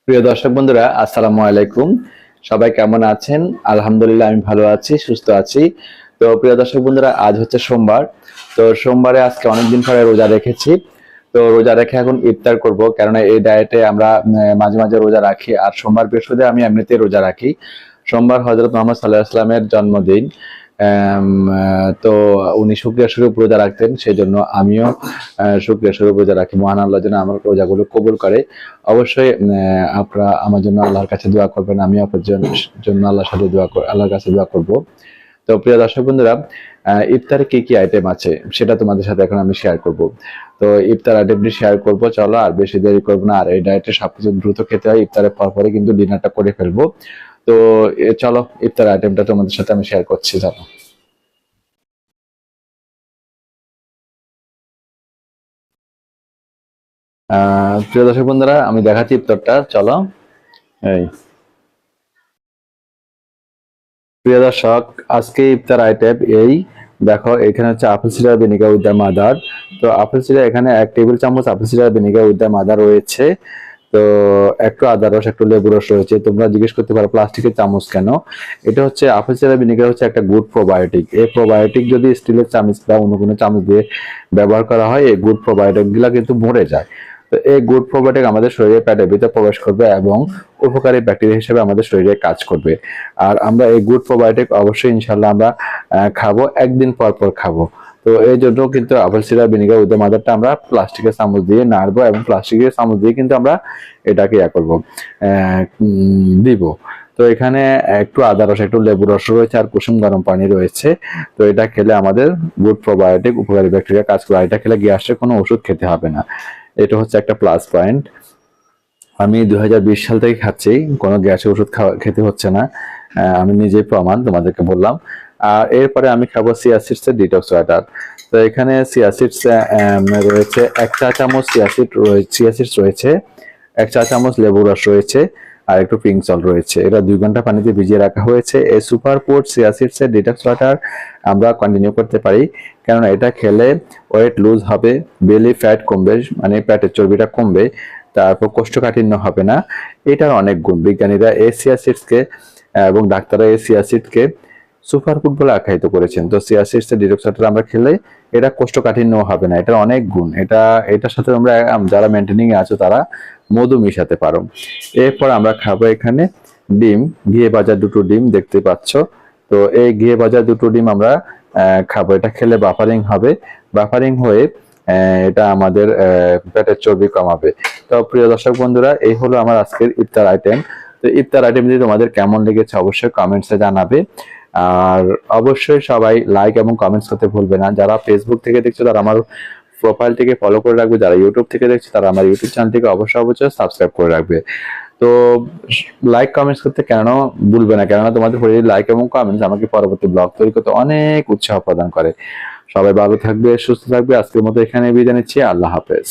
প্রিয় দর্শক বন্ধুরা, আসসালামু আলাইকুম। সবাই কেমন আছেন? আলহামদুলিল্লাহ, আমি ভালো আছি, সুস্থ আছি। তো প্রিয় দর্শক বন্ধুরা, আজ হচ্ছে সোমবার। তো সোমবারে আজকে অনেকদিন পরে রোজা রেখেছি। তো রোজা রেখে এখন ইফতার করব, কেননা এই ডায়েটে আমরা মাঝে মাঝে রোজা রাখি। আর সোমবার বৃহস্পতিবার আমি এমনিতেই রোজা রাখি। সোমবার হযরত মুহাম্মদ সাল্লাল্লাহু আলাইহি ওয়াসাল্লামের জন্মদিন। তো উনি শুক্রিয়া স্বরূপ রোজা রাখতেন, সেই জন্য আমিও শুক্রিয়া স্বরূপ রোজা রাখি। মহান আল্লাহ যেন আমার রোজাগুলো কবুল করে। অবশ্যই আপনারা আমার জন্য আল্লাহর কাছে দোয়া করবেন, আমি আপনার জন্য আল্লাহর কাছে দোয়া করব। তো প্রিয় দর্শক বন্ধুরা, ইফতারে কি কি আইটেম আছে সেটা তোমাদের সাথে এখন আমি শেয়ার করব। তো ইফতার আইটেমটি শেয়ার করব, চলো আর বেশি দেরি করবো না। আর এই ডায়েটে সবকিছু দ্রুত খেতে হয়, ইফতারের পরে কিন্তু ডিনারটা করে ফেলবো। তো চলো ইফতার আইটেমটা তোমাদের সাথে আমি শেয়ার করছি, চলো। প্রিয় দর্শক বন্ধুরা, আমি দেখাচ্ছি ইফতারটা, চলো। এই প্রিয় দর্শক, আজকে ইফতার আইটেম এই দেখো, এখানে হচ্ছে apple cider vinegar with the mother. তো আপেল সিডার এখানে 1 টেবিল চামচ apple cider vinegar with the mother রয়েছে। তো একটু আদা রস, একটু লেবু রস রয়েছে। তোমরা জিজ্ঞেস করতে পারো প্লাস্টিকের চামচ কেন। এটা হচ্ছে আপেল সিডার ভিনেগার হচ্ছে একটা গুড প্রোবায়োটিক। এই প্রোবায়োটিক যদি স্টিলের চামচ বা অন্য কোনো চামচ দিয়ে ব্যবহার করা হয়, এই গুড প্রোবায়োটিক গুলা কিন্তু মরে যায়। তো এই গুড প্রোবায়োটিক আমাদের শরীরে পেটের ভিতরে প্রবেশ করবে এবং উপকারী ব্যাকটেরিয়া হিসেবে আমাদের শরীরে কাজ করবে। আর আমরা এই গুড প্রোবায়োটিক অবশ্যই ইনশাল্লাহ আমরা খাবো, একদিন পর পর খাবো। তো এই জন্য কিন্তু apple cider vinegar with the মাদারটা আমরা প্লাস্টিকের চামচ দিয়ে নাড়বো এবং প্লাস্টিকের চামচ দিয়ে কিন্তু আমরা এটাকে করবো, দিব। তো এখানে একটু আদা রস, একটু লেবু রস রয়েছে আর কুসুম গরম পানি রয়েছে। তো এটা খেলে আমাদের গুড প্রোবায়োটিক উপকারী ব্যাকটেরিয়া কাজ করে। এটা খেলে গ্যাসের কোনো ওষুধ খেতে হবে না। এটা হচ্ছে একটা প্লাস পয়েন্ট। আমি 2020 সাল থেকে খাচ্ছি, কোনো গ্যাসের ওষুধ খেতে হচ্ছে না। আমি নিজেই প্রমাণ, তোমাদেরকে বললাম। আর এরপরে আমি খাবো চিয়া সিডস এর ডিটক্স ওয়াটার। তো এখানে চিয়া সিডস রয়েছে 1 চা চামচ, চিয়া সিডস রয়েছে 1 চা চামচ, লেবু রস রয়েছে আর একটু পিঙ্ক সল্ট রয়েছে। এটা 2 ঘন্টা পানিতে ভিজিয়ে রাখা হয়েছে। এই সুপার ফুড চিয়া সিডস এর ডিটক্স ওয়াটার আমরা কন্টিনিউ করতে পারি, কেননা এটা খেলে ওয়েট লুজ হবে, বেলি ফ্যাট কমবে, মানে পেটের চর্বিটা কমবে, তারপর কোষ্ঠকাঠিন্য হবে না। এটার অনেক গুণ। বিজ্ঞানীরা এই চিয়া সিডসকে এবং ডাক্তাররা এই চিয়া সিডকে সুপার ফুড বলে আখ্যায়িত করেছেন। তো চিয়া সিডস এর ডিটক্স ওয়াটার আমরা খেলে এটা কোষ্ঠকাঠিন্য হবে না। এটার অনেক গুণ। এটার সাথে আমরা যারা মেনটেনিং এ আছো তারা মধু মিশাতে পারো। এরপর আমরা খাবো এখানে ডিম, ঘিয়ে ভাজা 2টো ডিম দেখতে পাচ্ছ। তো এই ঘিয়ে ভাজা 2টো ডিম আমরা খাবো। এটা খেলে বাফারিং হবে, বাফারিং হয়ে এটা আমাদের পেটের চর্বি কমাবে। তো প্রিয় দর্শক বন্ধুরা, এই হলো আমার আজকের ইফতার আইটেম। তো ইফতার আইটেম যদি তোমাদের কেমন লেগেছে অবশ্যই কমেন্টসে জানাবে। আর অবশ্যই সবাই লাইক এবং কমেন্টস করতে ভুলবে না। যারা ফেসবুক থেকে দেখছো তারা আমার প্রোফাইলটিকে ফলো করে রাখবে, যারা ইউটিউব থেকে দেখছো তারা আমার ইউটিউব চ্যানেলটিকে অবশ্যই সাবস্ক্রাইব করে রাখবে। তো লাইক কমেন্টস করতে কেন ভুলবে না, কেননা তোমাদের লাইক এবং কমেন্টস আমাকে পরবর্তী ব্লগ তৈরি করতে অনেক উৎসাহ প্রদান করে। সবাই ভালো থাকবে, সুস্থ থাকবে। আজকের মতো এখানে বিদায় নিচ্ছি। আল্লাহ হাফেজ।